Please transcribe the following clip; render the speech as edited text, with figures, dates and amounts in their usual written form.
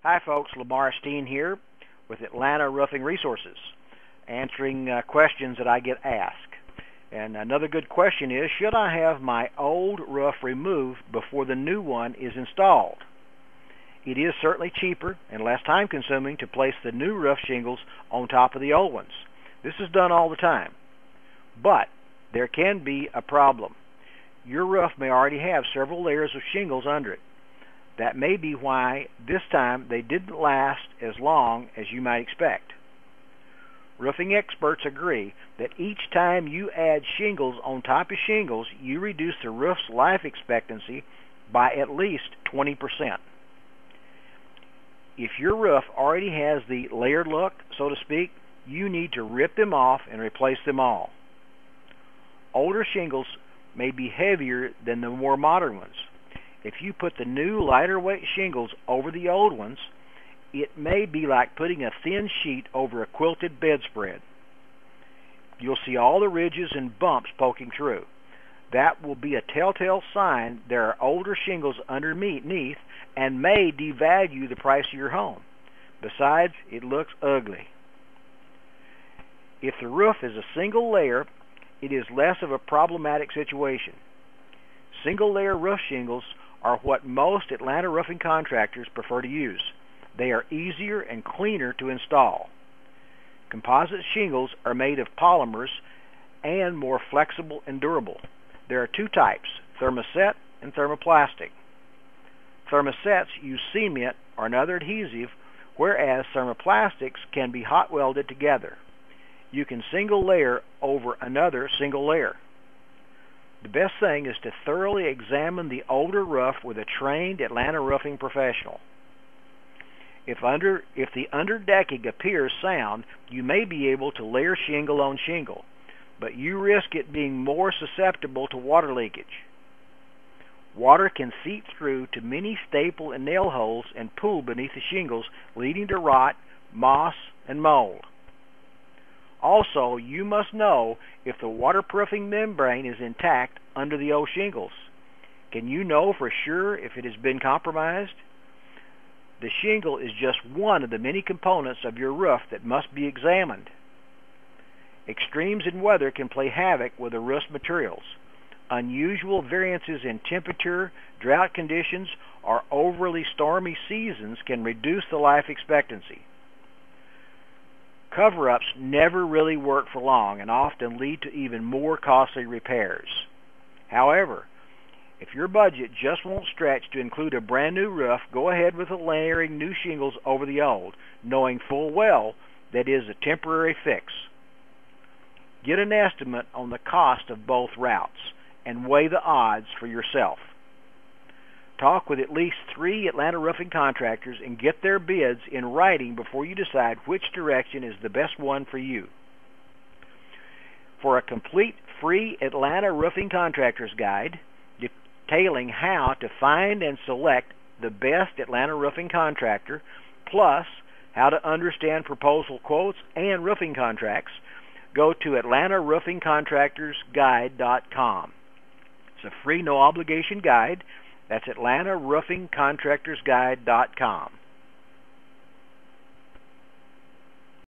Hi folks, Lamar Steen here with Atlanta Roofing Resources, answering questions that I get asked. And another good question is, should I have my old roof removed before the new one is installed? It is certainly cheaper and less time consuming to place the new roof shingles on top of the old ones. This is done all the time. But there can be a problem. Your roof may already have several layers of shingles under it. That may be why this time they didn't last as long as you might expect. Roofing experts agree that each time you add shingles on top of shingles, you reduce the roof's life expectancy by at least 20%. If your roof already has the layered look, so to speak, you need to rip them off and replace them all. Older shingles may be heavier than the more modern ones. If you put the new lighter weight shingles over the old ones, it may be like putting a thin sheet over a quilted bedspread. You'll see all the ridges and bumps poking through. That will be a telltale sign there are older shingles underneath and may devalue the price of your home. Besides, it looks ugly. If the roof is a single layer, it is less of a problematic situation. Single layer roof shingles are what most Atlanta roofing contractors prefer to use. They are easier and cleaner to install. Composite shingles are made of polymers and more flexible and durable. There are two types, thermoset and thermoplastic. Thermosets use cement or another adhesive, whereas thermoplastics can be hot welded together. You can single layer over another single layer. The best thing is to thoroughly examine the older roof with a trained Atlanta roofing professional. If the underdecking appears sound, you may be able to layer shingle on shingle, but you risk it being more susceptible to water leakage. Water can seep through to many staple and nail holes and pool beneath the shingles, leading to rot, moss, and mold. Also, you must know if the waterproofing membrane is intact under the old shingles. Can you know for sure if it has been compromised? The shingle is just one of the many components of your roof that must be examined. Extremes in weather can play havoc with the roof's materials. Unusual variances in temperature, drought conditions, or overly stormy seasons can reduce the life expectancy. Cover-ups never really work for long and often lead to even more costly repairs. However, if your budget just won't stretch to include a brand new roof, go ahead with layering new shingles over the old, knowing full well that is a temporary fix. Get an estimate on the cost of both routes and weigh the odds for yourself. Talk with at least 3 Atlanta roofing contractors and get their bids in writing before you decide which direction is the best one for you. For a complete free Atlanta roofing contractor's guide detailing how to find and select the best Atlanta roofing contractor, plus how to understand proposal quotes and roofing contracts, go to AtlantaRoofingContractorsGuide.com. It's a free, no-obligation guide. That's AtlantaRoofingContractorsGuide.com.